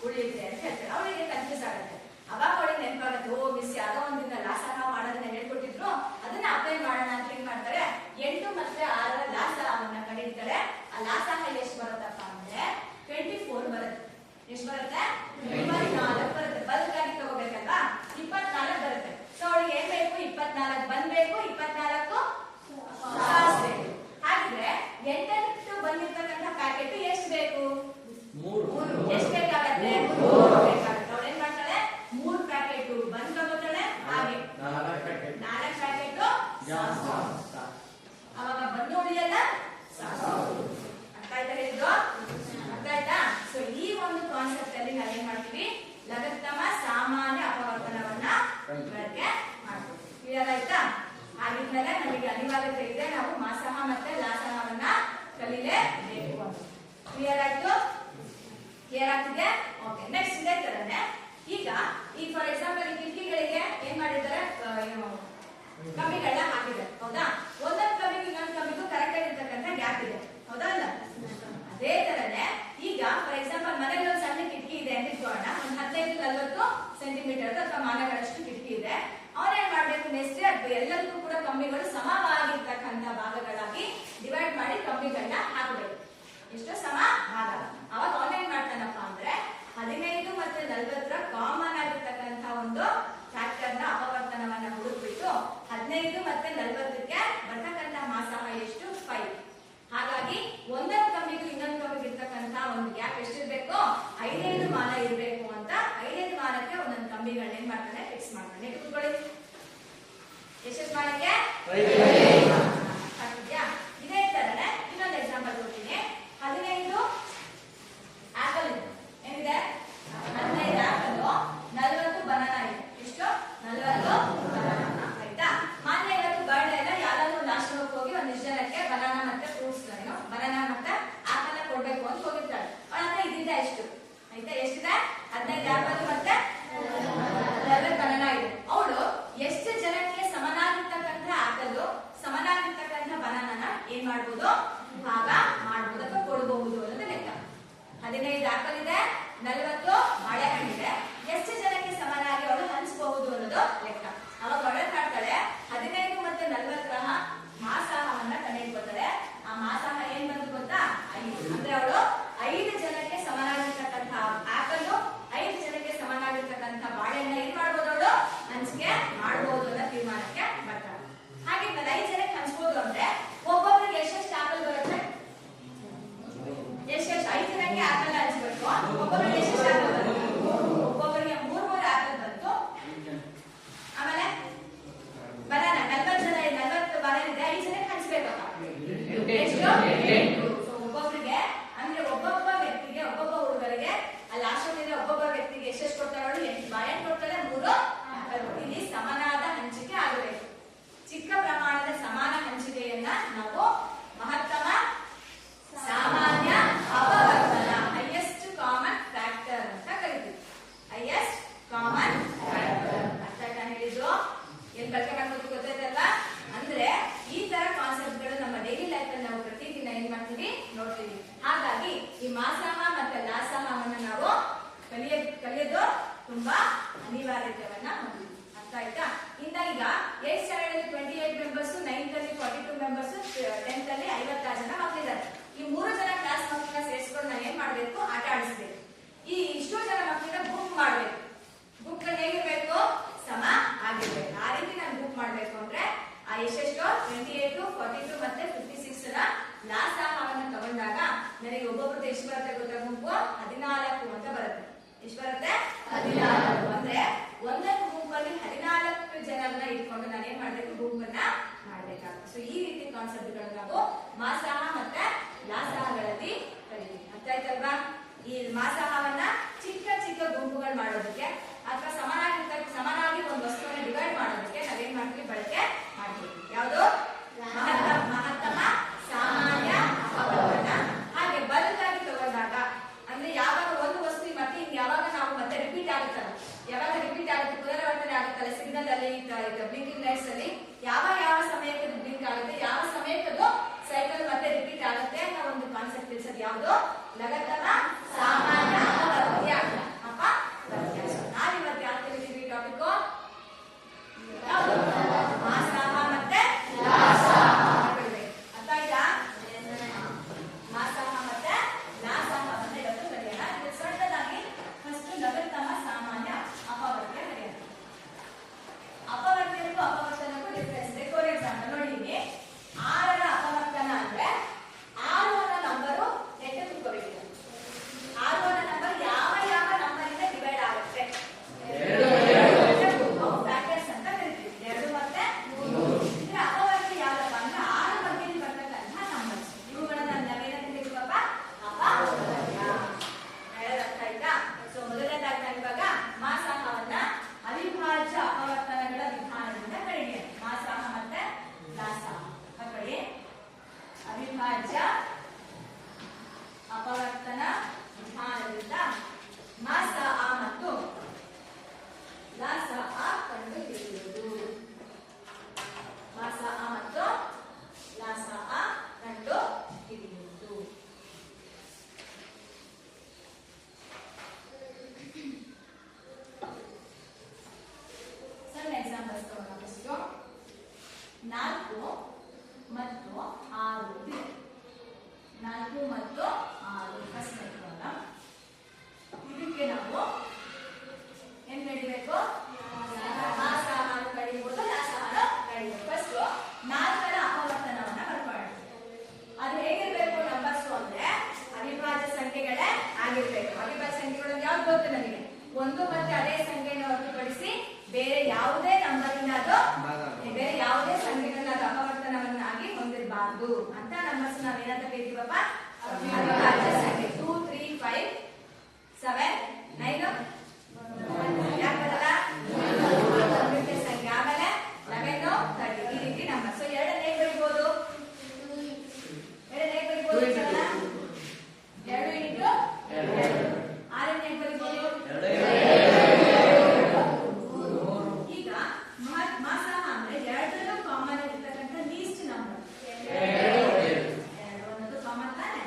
ಉಳಿಯುತ್ತೆ ಅಂತ ಹೇಳ್ತಾರೆ. ಅವಳಿಗೆ ಕನ್ಫ್ಯೂಸ್ ಆಗುತ್ತೆ. ಅವಾಗ ಅವಳಿಗೆ ನೆನಪಾಗುತ್ತೆ, ಓ ಮಿಸ್ ಯಾವ್ದೋ ಒಂದಿನ ಲಾಸಹ ಮಾಡೋದನ್ನ ಹೇಳ್ಕೊಟ್ಟಿದ್ರು, ಅದನ್ನ ಅಪ್ಲೈ ಮಾಡೋಣ ಅಂತ ಏನ್ ಮಾಡ್ತಾರೆ, 8 ಮತ್ತೆ 6 ಲಾಸಹವನ್ನ ಕಂಡಿಡ್ತಾರೆ. ಆ ಲಾಸಹ ಎಷ್ಟು ಬರುತ್ತಪ್ಪ ಅಂದ್ರೆ 24 ಬರುತ್ತೆ. ಎಷ್ಟು ಬರುತ್ತೆ? 24 ಬರುತ್ತೆ. ಬಲ್ಕ್ ಆಗಿ ತಗೋಬೇಕಲ್ವಾ, 24 ಬರುತ್ತೆ. ಸೊ ಅವಳಿಗೆ ಏನ್ ಬೇಕು? 24 ಬಂದ್ಬೇಕು, 24 ಸಾಸ್ ಬೇಕು. ಹಾಗಿದ್ರೆ 8 ಬಂದಿರ್ತಕ್ಕಂಥ ಪ್ಯಾಕೆಟ್ ಎಷ್ಟು ಬೇಕು? 3. ಎಷ್ಟು ಬೇಕಾಗತ್ತೆ? 3 ಬೇಕಾಗುತ್ತೆ. ಅವಳು ಏನ್ ಮಾಡ್ತಾಳೆ, 3 ಪ್ಯಾಕೆಟ್ ಬಂದ್ ತಗೋತಾಳೆ, ಹಾಗೆ 4 ಪ್ಯಾಕೆಟ್ ಅವಾಗ ಬಂದು ಉಳಿಯಲ್ಲ, ಅರ್ಥ ಆಯ್ತಾ ಹೇಳಿದ್ದು? ಅರ್ಥ ಆಯ್ತಾ? ಸೊ ಈ ಒಂದು ಕಾನ್ಸೆಪ್ಟ್ ಅಲ್ಲಿ ನಾವೇನ್ ಮಾಡ್ತೀವಿ, ಲಘುತ್ತಮ ಸಾಮಾನ್ಯ ಅಪವರ್ತನವನ್ನ ಬಳಕೆ ಮಾಡ್ತೀವಿ. ಕ್ಲಿಯರ್ ಆಯ್ತಾ? ಹಾಗಿದ್ಮೇಲೆ ನಮಗೆ ಅನಿವಾರ್ಯತೆ ಇದೆ, ನಾವು ಮಾಸಹ ಮತ್ತೆ ಲಾಸಹವನ್ನ ಕಲಿಲೇಬೇಕು ಅಂತ. ಕ್ಲಿಯರ್ ಆಯ್ತು? ಕ್ಲಿಯರ್ ಆಗ್ತಿದೆ? ಓಕೆ. ನೆಕ್ಸ್ಟ್ ಇದೇ ತರನೇ ಈಗ ಫಾರ್ ಎಕ್ಸಾಂಪಲ್ ಈ ಕಿಟಕಿಗಳಿಗೆ ಏನ್ ಮಾಡಿದ್ದಾರೆ, ಕಂಬಿಗಳನ್ನ ಹಾಕಿದ್ದಾರೆ, ಹೌದಾ? ಒಂದೊಂದು ಕಂಬಿಗೂ ಇನ್ನೊಂದು ಕಂಬಿಗೂ ಕರೆಕ್ಟ್ ಆಗಿರ್ತಕ್ಕಂಥ ಗ್ಯಾಪ್ ಇದೆ, ಹೌದಾ ಅಲ್ಲ? ಅದೇ ತರನೇ ಈಗ ಫಾರ್ ಎಕ್ಸಾಂಪಲ್ ಮನೆಯಲ್ಲಿ ಒಂದು ಸಣ್ಣ ಕಿಟಕಿ ಇದೆ ಅಂತ ಇಟ್ಕೊಳ್ಳೋಣ, ಒಂದು 15-40 ಸೆಂಟಿಮೀಟರ್ ಅಥವಾ ಮಾನಗಳಷ್ಟು ಕಿಟಕಿ ಇದೆ. ಅವನೇನ್ ಮಾಡ್ಬೇಕು, ನೆಕ್ಸ್ಟ್ ಎಲ್ಲರಿಗೂ ಕೂಡ ಕಂಬಿಗಳು ಸಮವಾಗಿರ್ತಕ್ಕಂಥ ಭಾಗಗಳಾಗಿ ಡಿವೈಡ್ ಮಾಡಿ ಕಂಬಿಗಳನ್ನ ಹಾಕಬೇಕು. ಎಷ್ಟು ಸಮ ಭಾಗ. ಅವಾಗ ಅವನೇನ್ ಮಾಡ್ತಾನಪ್ಪ ಅಂದ್ರೆ 15 ಮತ್ತೆ 40 ಕಾಮನ್ ಆಗಿರ್ತಕ್ಕಂಥ ಒಂದು ಫ್ಯಾಕ್ಟರ್ ನ ಅಪವರ್ತನವನ್ನ ಹುಡುಕ್ಬಿಟ್ಟು 15 ಮತ್ತೆ 40ಕ್ಕೆ ಬರ್ತಕ್ಕಂಥ ಮಾಸಹ ಎಷ್ಟು? 5. ಹಾಗಾಗಿ ಒಂದೊಂದು ಕಂಬಿಗೂ ಇನ್ನೊಂದು ಕಂಬಿಗೆ ಇರ್ತಕ್ಕಂಥ ಒಂದು ಗ್ಯಾಪ್ ಎಷ್ಟಿರ್ಬೇಕು? 5 ಮಾನ ಇರಬೇಕು ಅಂತ 5 ಮಾನಕ್ಕೆ ಒಂದೊಂದು ಕಂಬಿಗಳನ್ನ ಏನ್ ಮಾಡ್ತಾನೆ, ಫಿಕ್ಸ್ ಮಾಡ್ತಾನೆ. ಕೂತ್ಕೊಳ್ಳಿ. ಎಷ್ಟು ಮಾನಕ್ಕೆ? 5. ಇದೇ ತರನೇ ಇನ್ನೊಂದು ಎಕ್ಸಾಂಪಲ್ ಕೊಡ್ತೀನಿ. 15 ಆಪಲ್ ಇದೆ, ಏನಿದೆ? 15 ಆಪಲ್, 40 ಬನಾನಾ ಇದೆ. ಎಷ್ಟು? 40 ಬನಾನಾ. ಆಯ್ತಾ? ಮಾನ್ಯ ಇವತ್ತು ಬರ್ಡೇ ಎಲ್ಲ ಯಾರಾದ್ರೂ ನಾಶನಕ್ಕೆ ಹೋಗಿ ಒಂದಿಷ್ಟು ಜನಕ್ಕೆ ಬನಾನಾ ಮತ್ತೆ ಫ್ರೂಟ್ಸ್ ಬನಾನಾ ಮತ್ತೆ ಆಪಲ್ ಕೊಡ್ಬೇಕು ಅಂತ ಹೋಗಿರ್ತಾಳೆ. ಅವಳ ಹತ್ರ ಇದ್ದಿದ್ದೆ ಎಷ್ಟು? ಆಯ್ತಾ? ಎಷ್ಟಿದೆ? 15 ಆಪಲ್ ಮತ್ತೆ 40 ಬನಾನಾ ಇದೆ. ಅವಳು ಎಷ್ಟು ಜನಕ್ಕೆ ಸಮನಾಗಿರ್ತಕ್ಕಂಥ ಆಪಲ್ ಸಮನಾಗಿರ್ತಕ್ಕಂಥ ಬನಾನಾ ಏನ್ ಮಾಡ್ಬೋದು? ಭಾಗ ಮಾಡ್ಬೋದು ಅಥವಾ ಕೊಡಬಹುದು ಅನ್ನೋದು ಲೆಕ್ಕ. 15 ಆಪಲ್ ಇದೆ, 40 ಬಾಳೆಹಣ್ಣಿದೆ, ಎಷ್ಟು ಜನಕ್ಕೆ ಸಮನಾಗಿ ಅವಳು ಹಂಚಬಹುದು ಅನ್ನೋದು ಲೆಕ್ಕ. ಅವಾಗ ಅವಳು ಕಾಡ್ತಾಳೆ 15 ಮತ್ತೆ 40ರ ಮಾಸಹವನ್ನ ಕಂಡುಹಿಡ್ಕೊತಾಳೆ. ಆ ಮಾಸಹ ಏನ್ ಬಂತು ಗೊತ್ತಾ? 5. ಅಂದ್ರೆ ಅವಳು 5 ಜನಕ್ಕೆ ಸಮನಾಗಿರ್ತಕ್ಕಂಥ ಆಪಲ್, 5 ಜನಕ್ಕೆ ಸಮನಾಗಿರ್ತಕ್ಕಂಥ ಬಾಳೆಹಣ್ಣ ಏನ್ ಮಾಡ್ಬೋದು, ಅವಳು ಹಂಚಿಕೆ ಮಾಡ್ಬೋದು ಅನ್ನೋ ತೀರ್ಮಾನಕ್ಕೆ ಬರ್ತಾಳೆ. ಹಾಗೆ 5 ಜನಕ್ಕೆ ಹಂಚ್ಬೋದು ಅಂದ್ರೆ ಒಬ್ಬೊಬ್ಬರಿಗೆ ಎಷ್ಟೆಷ್ಟು ಆಪಲ್ ಬರುತ್ತೆ? ಎಷ್ಟೆಷ್ಟು? 5 ಜನಕ್ಕೆ ಆಪಲ್ ಹಂಚ್ಬೇಕು. ಒಬ್ಬೊಬ್ಬರಿಗೆ ಎಷ್ಟೆಷ್ಟು ಆಪಲ್ ಬರುತ್ತೆ? ಒಬ್ಬೊಬ್ಬರಿಗೆ 3 ಆಪಲ್ ಬಂತು. ಆಮೇಲೆ ಬನಾನಾ 40 ಜನ, 40 ಬನಾನಾ ಇದೆ, 5 ಜನಕ್ಕೆ ಹಂಚ್ಬೇಕಪ್ಪ. ಎಷ್ಟು? 8. ಸೊ ಒಬ್ಬೊಬ್ಬರಿಗೆ ಅಂದ್ರೆ ಒಬ್ಬೊಬ್ಬ ವ್ಯಕ್ತಿಗೆ, ಒಬ್ಬೊಬ್ಬ ಹುಡುಗರಿಗೆ ಅಲ್ಲಿ ಆಶ್ರಮದಿಂದ ಒಬ್ಬೊಬ್ಬ ವ್ಯಕ್ತಿಗೆ ಎಷ್ಟೆಷ್ಟು ಕೊಡ್ತಾಳೆ? 8 ಬಾಳೆಹಣ್ಣು ಕೊಡ್ತಾಳೆ, 3 ಆಪಲ್. ಇಲ್ಲಿ ಸಮನಾದ ಹಂಚಿಕೆ ಆಗಬೇಕು. ಚಿಕ್ಕ ಪ್ರಮಾಣದ ಸಮಾನ ಹಂಚಿಕೆಯನ್ನ ನಾವು ಮಹತ್ತಮ ಸಾಮಾನ್ಯ ಅಪವರ್ತನ, ಹೈಯೆಸ್ಟ್ ಕಾಮನ್ ಫ್ಯಾಕ್ಟರ್ ಅಂತ ಕರಿತೀವಿ. Highest common factor. ಅರ್ಥ ಹೇಳಿದ್ರು? ಏನ್ ಬಳಕೆ ಮಾಡ್ಬೇಕು ಗೊತ್ತಾಯ್ತಲ್ಲ? ಅಂದ್ರೆ ಈ ತರ ಕಾನ್ಸೆಪ್ಟ್ ಗಳು ನಮ್ಮ ಡೈಲಿ ಲೈಫ್ ಅಲ್ಲಿ ನಾವು ಪ್ರತಿದಿನ ಏನ್ ಮಾಡ್ತೀವಿ, ನೋಡ್ತೀವಿ. ಹಾಗಾಗಿ ಈ ಮಾಸಹ ಮತ್ತೆ ಲಾಸಹವನ್ನ ನಾವು ಕಲಿಯೋದು ತುಂಬಾ ಅನಿವಾರ್ಯತೆಯನ್ನ ಹೊಂದಿದೆ. ಅರ್ಥ ಆಯ್ತಾ? ಇನ್ನ ಈಗ 8th ಸ್ಟ್ಯಾಂಡರ್ಡ್ ಅಲ್ಲಿ 28 ಮೆಂಬರ್ಸ್, 9th ಅಲ್ಲಿ 42 ಮೆಂಬರ್ಸ್, 10th ಅಲ್ಲಿ 56 ಜನ ಮಕ್ಕಳಿದ್ದಾರೆ. ಈ 3 ಜನ ಕ್ಲಾಸ್ ಮಕ್ಕಳನ್ನ ಸೇರಿಸ್ಕೊಂಡು ನಾವು ಏನ್ ಮಾಡ್ಬೇಕು, ಆಟ ಆಡಿಸ್ಬೇಕು. ಈ ಇಷ್ಟೋ ಜನ ಮಕ್ಕಳನ್ನ ಬುಕ್ ಮಾಡ್ಬೇಕು. ಬುಕ್ ಹೇಗಿರ್ಬೇಕು? ಸಮ ಆಗಿರ್ಬೇಕು. ಆ ರೀತಿ ನಾನು ಬುಕ್ ಮಾಡ್ಬೇಕು ಅಂದ್ರೆ ಆ ಎಷ್ಟೆಷ್ಟು 28, 42 ಮತ್ತೆ 56 ನ ಲಾಸಹವನ್ನ ತಗೊಂಡಾಗ ನನಗೆ ಒಬ್ಬೊಬ್ರದ್ದು ಎಷ್ಟು ಬರುತ್ತೆ ಗೊತ್ತಾ? ಗುಂಪು 14 ಅಂತ ಬರುತ್ತೆ. ಎಷ್ಟು ಬರುತ್ತೆ? 14. ಅಂದ್ರೆ ಒಂದೊಂದು ಗುಂಪಲ್ಲಿ ಆಗುತ್ತೆ. ಸೊ ಈ ರೀತಿ ಕಾನ್ಸೆಪ್ಟ್ಗಳು ನಾವು ಮಾಸಾಹ ಮತ್ತೆ ಲಾಸಾಹಗಳಲ್ಲಿ ಕಲಿತೀವಿ. ಅರ್ಥ ಆಯ್ತಲ್ವಾ? ಈ ಮಾಸಾಹವನ್ನ ಚಿಕ್ಕ ಚಿಕ್ಕ ಗುಂಪುಗಳು ಮಾಡೋದಕ್ಕೆ ಅಥವಾ ಸಮನಾಗಿ ಒಂದು ವಸ್ತುವನ್ನ ಡಿವೈಡ್ ಮಾಡೋದಕ್ಕೆ ನಾವೇನ್ ಮಾಡ್ತೀವಿ, ಬಳಕೆ ಮಾಡ್ತೀವಿ. ಯಾವುದು? ಮಹತ್ತಮ, ಸಾಮಾನ್ಯ, ಅಪವರ್ತನ. ಹಾಗೆ ಬಲ್ಕಾಗಿ ತಗೊಂಡಾಗ ಅಂದ್ರೆ ಯಾವಾಗ ಒಂದು ವಸ್ತು ಮತ್ತೆ ಯಾವಾಗ ನಾವು ಮತ್ತೆ ರಿಪೀಟ್ ಆಗುತ್ತಲ್ಲ, ಯಾವಾಗ ರಿಪೀಟ್ ಆಗುತ್ತೆ, ಪುನರಾವರ್ತನೆ ಆಗುತ್ತಲ್ಲ, ಸಿಗ್ನಲ್ ಅಲ್ಲಿ ಬ್ಲಿಂಕಿಂಗ್ ಲೈಟ್ಸ್ ಅಲ್ಲಿ ಯಾವ ಸಮಯಕ್ಕೆ ಬ್ಲಿಂಕ್ ಆಗುತ್ತೆ, ಯಾವ ಸಮಯಕ್ಕದು ಸೈಕಲ್ ಮತ್ತೆ ರಿಪೀಟ್ ಆಗುತ್ತೆ ಅನ್ನೋ ಒಂದು ಕಾನ್ಸೆಪ್ಟ್ ತಿಳಿಸೋದು ಯಾವುದು? ಲಗತ್ತಮ, ಸಾಮಾನ್ಯ, ಅಪವರ್ತ್ಯ. ನಾವಿವತ್ತು ಯಾವ ತಿಳಿದೀವಿ ಟಾಪಿಕ್? ಯಾವುದು? ಮಾಸಾಹ ಮತ್ತೆ ಲಾಸಾಹ. ಅರ್ಥ ಆಯ್ತಾ? ಮಾಸಾಹ ಮತ್ತೆ ಲಾಸಾಹವನ್ನ ಇವತ್ತು ಕಲಿಯೋಣ. ಸಣ್ಣದಾಗಿ ಫಸ್ಟ್ ಲಗತ್ತಮ, ಸಾಮಾನ್ಯ, ಅಪವರ್ತ್ಯ ಕಲಿಯೋಣ. ಅಪವರ್ತ್ಯಕ್ಕೂ ಅಪವರ್ತನಕ್ಕೂ ಡಿಫರೆನ್ಸ್ ಇದೆ. ಫಾರ್ ಎಕ್ಸಾಂಪಲ್ ನೋಡಿ, ಇಲ್ಲಿ 6ರ ಅಪವರ್ತನ ಅಂದ್ರೆ 6 ಅನ್ನೋ ನಂಬರು ನೆಟ್ಟು ತಿಳ್ಕೋಬೇಕಿದೆ. 6 ಅನ್ನೋ ನಂಬರ್ ಯಾವ ನಂಬರ್ ಇಂದ ಡಿವೈಡ್ ಆಗುತ್ತೆ? 2 ಫ್ಯಾಕ್ಟರ್ಸ್ ಅಂತ ಕರಿತೀವಿ. 2 ಮತ್ತೆ 3. ಇದರ ಅಪವರ್ತ್ಯ ಯಾವ್ದಪ್ಪ ಅಂದ್ರೆ 6 ಬಗ್ಗೆ ಬರ್ತಕ್ಕಂತಹ ನಂಬರ್ಸ್. ಇವುಗಳನ್ನ ನಾವೇನಂತ ಕರಿತೀವಪ್ಪ? ಅಪವರ್ತ್ಯ. ಹೇಳೋದರ್ಥ ಆಯ್ತಾ? ಸೊ ಮೊದಲನೇದಾಗಿ ನಾನು ಇವಾಗ ಮಾಸಾಹವನ್ನ ಅವಿಭಾಜ್ಯ ಅಪವರ್ತನಗಳ ವಿಧಾನದಿಂದ ಕರೀತೀವಿ. ಮಾಸಾಹ ಮತ್ತೆ ಲಾಸಾಹ ಕಡೆ ಅವಿಭಾಜ್ಯ ಅಪವರ್ತನ ವಿಧಾನದಿಂದ ಮಾಸಾಹ ಮತ್ತು ಲಾಸಾಹ ಕಂಡುಹಿಡಿಯುವುದು. ಮಾಸಾಹ ಮತ್ತು ಲಾಸಾಹ ಕಂಡುಹಿಡಿಯುವುದು. ಸಣ್ಣ ಎಕ್ಸಾಂಪಲ್ಸ್ ತಗೋಣ. ಫಸ್ಟ್ 4 ಮತ್ತು 6 ಇದೆ. 4 ಮತ್ತು 6 ಫಸ್ಟ್ ತಗೋಣ. ಇದಕ್ಕೆ ನಾವು ಏನ್ ಕಡಿಬೇಕು? ಮಾಸಾಹ ಕಡಿಬಹುದು, ಲಾಸಾಹ ಕಡಿಬಹುದು. ಫಸ್ಟ್ 4ರ ಅಪವರ್ತನವನ್ನ ಬರ್ಕೊಳ್ಳೋಣ. ಅದು ಹೇಗಿರ್ಬೇಕು ನಂಬರ್ಸ್ ಅಂದ್ರೆ ಅವಿಭಾಜ್ಯ ಸಂಖ್ಯೆಗಳೇ ಆಗಿರ್ಬೇಕು. ಅವಿಭಾಜ್ಯ ಸಂಖ್ಯೆಗಳು ಯಾವ್ದು ಗೊತ್ತು ನಮಗೆ? 1 ಮತ್ತೆ ಅದೇ ಸಂಖ್ಯೆಯನ್ನು ಹೊರತುಪಡಿಸಿ ಬೇರೆ ಯಾವುದೇ ನಂಬರಿಂದ ಅದು ಬೇರೆ ಯಾವುದೇ ಸಂಖ್ಯೆಗಳನ್ನ ಅದು ಅಪವರ್ತನವನ್ನಾಗಿ ಹೊಂದಿರಬಾರ್ದು ಅಂತ ನಂಬರ್ಸ್ ನಾವೇನಂತ ಕರಿತೀವಪ್ಪ? ಅವಿಭಾಜ್ಯ ಸಂಖ್ಯೆ. 2, 3, 5, 7, 9 ಯಾಕೆ ಬರಲ್ಲ? ಅವಿಭಾಜ್ಯ ಸಂಖ್ಯೆ. ಆಮೇಲೆ 11, 30 ಈ ರೀತಿ ನಂಬರ್. ಸೊ 2 ಹೇಗೆ ಬರೀಬಹುದು? 2 ಹೇಗೆ ಬರೀಬಹುದು? 2 ಇಂಟು 2. 6 ಹೇಗೆ ಬರೀಬಹುದು? 2. ಈಗ ಮಾಸಾಹ ಅಂದ್ರೆ 2ರಲ್ಲೂ ಕಾಮನ್ ಇರ್ತಕ್ಕಂಥ ಲೀಸ್ಟ್ ನಂಬರ್. 2 ಅನ್ನೋದು ಕಾಮನ್ ತಾನೆ.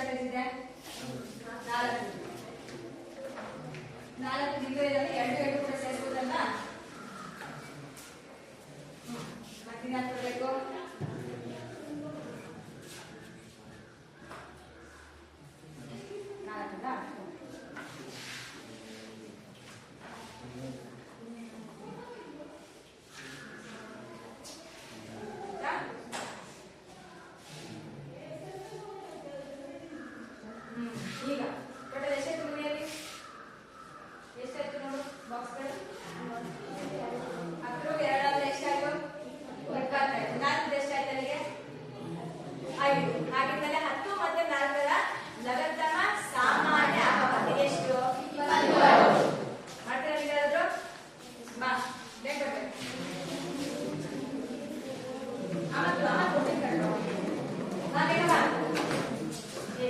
ಪರ್ಸೆಂಟೇಜ್ ಇದೆ? 4. 4 ಬಿಂದು ಇದಾವೆ, 2 ಕೂಡ ಸೇರಿಸಬಹುದಲ್ಲ? ಮತ್ತಿನ ಹಾಕಬೇಕು. 4 ಈಗ ಟೋಟಲ್ ಎಷ್ಟಾಯ್ತು ಮುಗಿಯಲ್ಲಿ? ಎಷ್ಟಾಯ್ತು ನೋಡು ಬಾಕ್ಸ್ಗಳು? 10 2 ಎಷ್ಟಾಯ್ತು? 25. 4 ಎಷ್ಟಾಯ್ತು ಅಲ್ಲಿಗೆ? 5. ಹಾಗಿದ್ಮೇಲೆ 10 ಮತ್ತೆ 4ರ ಲಘುತ್ತಮ ಸಾಮಾನ್ಯ ಅಪವರ್ಗ ಎಷ್ಟು? 26. ಮಾಡ್ತೀರಾ ನೀವೆಲ್ಲರೂ? ಬಾ ಬೇಗ ಬರ್ಬೇಕು. ಆಮತ್ತು ಕೊಟ್ಟಿದ್ದು ಬಾ ಬೇಗ ಬಾ.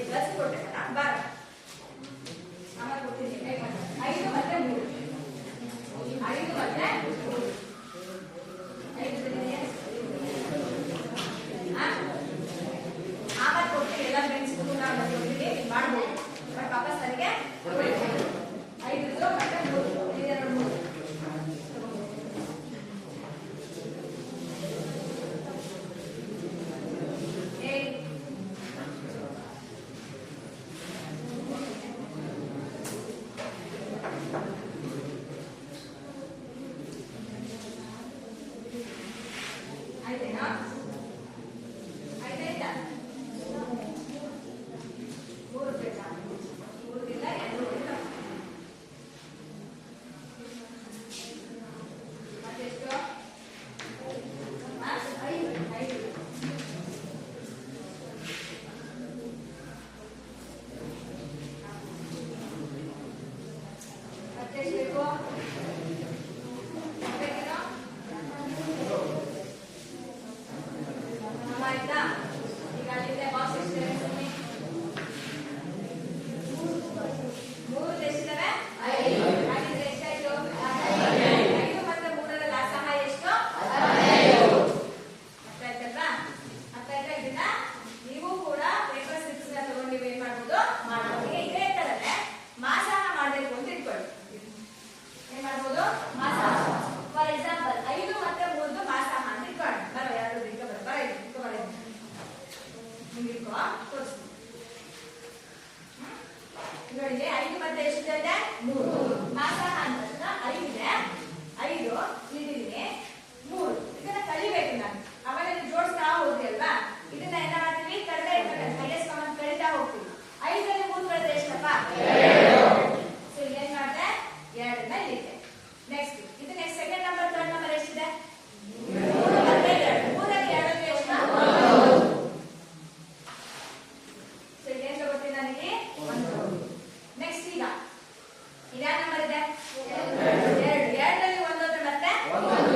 ಪ್ಲಸ್ ಕೊಟ್ಟಿದ್ದಾರ ಬಾರ. ಆಮೇಲೆ ಕೊಟ್ಟಿದ್ದೀನಿ 5 ಮತ್ತೆ 3. 5 ಮತ್ತೆ 3. 5 ಆಮೇಲೆ ಕೊಡ್ತೀವಿ. ಎಲ್ಲ ಫ್ರೆಂಡ್ಸ್ ನಾವು ಕೊಡ್ತೀವಿ, ಮಾಡ್ಬೋದು. ಬಟ್ ವಾಪಸ್ ನನಗೆ 5 ಮತ್ತೆ 3 ಇದೆರಡು 3. ಆಯ್ತೇನಾ? ಆಯ್ತಾಯ್ತಾ? 3 ಬೇಕಾ? 3 ಇಲ್ಲ 2 ಇಲ್ಲ. ಮತ್ತೆಷ್ಟು? 5. ಮತ್ತೆಷ್ಟು ಬೇಕು? ಬೇಕೇನೋ? ಆಯ್ತಾ? ಈಗ ಅಲ್ಲಿಂದ ಬಾಕ್ಸ್ ಎಷ್ಟಿದೆ? 3 ಎಷ್ಟಿದಾವೆ? 5. ಹಾಗಿದ್ರೆ ಎಷ್ಟಾಯ್ತು? 5 ಮತ್ತೆ 3ರ ಲಾಸಹ ಎಷ್ಟು? 15. ಅರ್ಥ ಆಯ್ತಲ್ವಾ? ಅರ್ಥ ಆಯ್ತಾ? ಇದನ್ನ ನೀವು ಕೂಡ ಪೇಪರ್ 6 ತಗೊಂಡು ನೀವು ಏನ್ ಮಾಡ್ಬೋದು? ಮಾಡೋದು. ಇದೇ ತರನೇ ಮಾಸಹ ಮಾಡಬೇಕು ಅಂತ ಇಟ್ಕೊಳ್ಳಿ. ಏನ್ ಮಾಡ್ಬೋದು? ಮಾಸಹ. ಫಾರ್ ಎಕ್ಸಾಂಪಲ್ 5 ಮತ್ತೆ 3 ಮಾಸಹ ಅಂತ ಇಟ್ಕೊಳ್ಳಿ. ಬರೋ 2 ದಿಕ್ಕ ಬರೋ ಹಿಂಗೆ ಇಟ್ಕೋ ತೋರಿಸ್ತೀನಿ ನೋಡಿ. 5 ಮತ್ತೆ ಎಷ್ಟಿದೆ? 3. ಮಾಸಹ ಅಂತ 5 ಇದೆ. 5 ಇಲ್ಲಿದ್ದೀನಿ 3. ಇದನ್ನ ಕಳಿಬೇಕು ನಾನು. ಆಮೇಲೆ ನೀವು ಜೋಡಿಸ್ತಾ ಹೋಗ್ರಿ ಅಲ್ವಾ? ಇದನ್ನ ಏನ ಮಾಡ್ತೀವಿ? ಕಡಿಮೆ ಇರ್ಬೇಕಂತ ಹೈಯೆಸ್ಟ್ ಕಾಮನ್ ಕಳಿತಾ ಹೋಗ್ತೀವಿ. 5ರಲ್ಲಿ 3 ಕಳೆದ್ರೆ ಎಷ್ಟಪ್ಪ? 2. ಸೊ ಏನ್ ಮಾಡಿದೆ? 2 ಮೇಲೆ ಇದೆ. ನೆಕ್ಸ್ಟ್ ಇದು next second number third number ಎಷ್ಟಿದೆ? 3 ಮತ್ತೆ 2. 3ರಲ್ಲಿ 2 ಎಷ್ಟು? 1. ಸೊ ಏನ್ ತಗೋತೀನಿ ನನಗೆ? 1. ನೆಕ್ಸ್ಟ್ ಈಗ ಯಾವ ನಂಬರ್ ಇದೆ? 2. 2ರಲ್ಲಿ 1 ಮತ್ತೆ 1.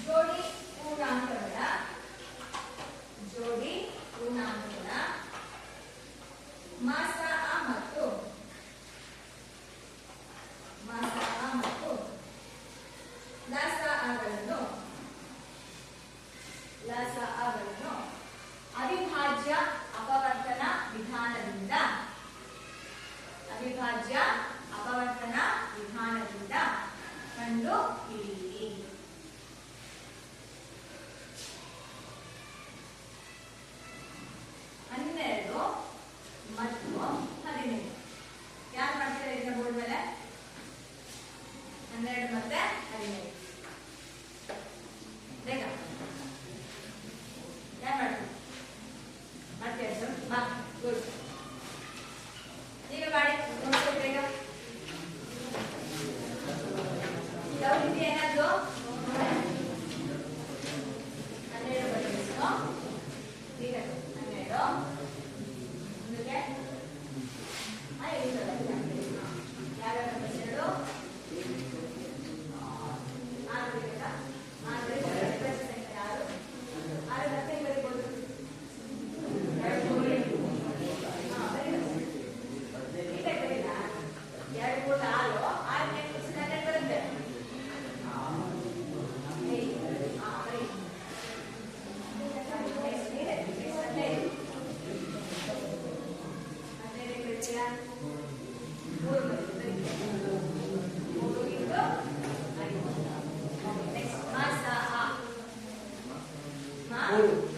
ಜೋಡಿ ಪೂರ್ಣಾಂಕಗಳ ಮಾಸ ಆ ಮತ್ತು ಲಾಸ ಆಗಳನ್ನು ಅವಿಭಾಜ್ಯ ಅಪವರ್ತನ ವಿಧಾನದಿಂದ ಕಂಡು ಹಿಡಿಯಿರಿ. ಹನ್ನೆರಡು ಮತ್ತು 15 ಯಾರು ಮಾಡ್ತೀರಾ ಇದನ್ನ ಬೋರ್ಡ್ ಮೇಲೆ? 12 ಮತ್ತೆ 15 ಬೇಗ ಯಾರು ಮಾಡ್ತೀರಾ ಸರ್? ಬಾ ಗುಡ್, ಈಗ ಮಾಡಿ ನೋಡ್ಕೊಳ್ಳಿ ಬೇಗ. ಡೌಟ್ ಇದೆಯಾ ಏನಾದ್ರು? 12 ಬದಲಿಸು ಈಗ 12 ಮುಂದಕ್ಕೆ ಯಾವ್ಯಾವ ಬಸ್ಸೆರಡು 6 ಬೇಕಾ? 6 ಸಂಖ್ಯೆ 6 ಮತ್ತೆ ಬರೀಬಹುದು. ಮೂರು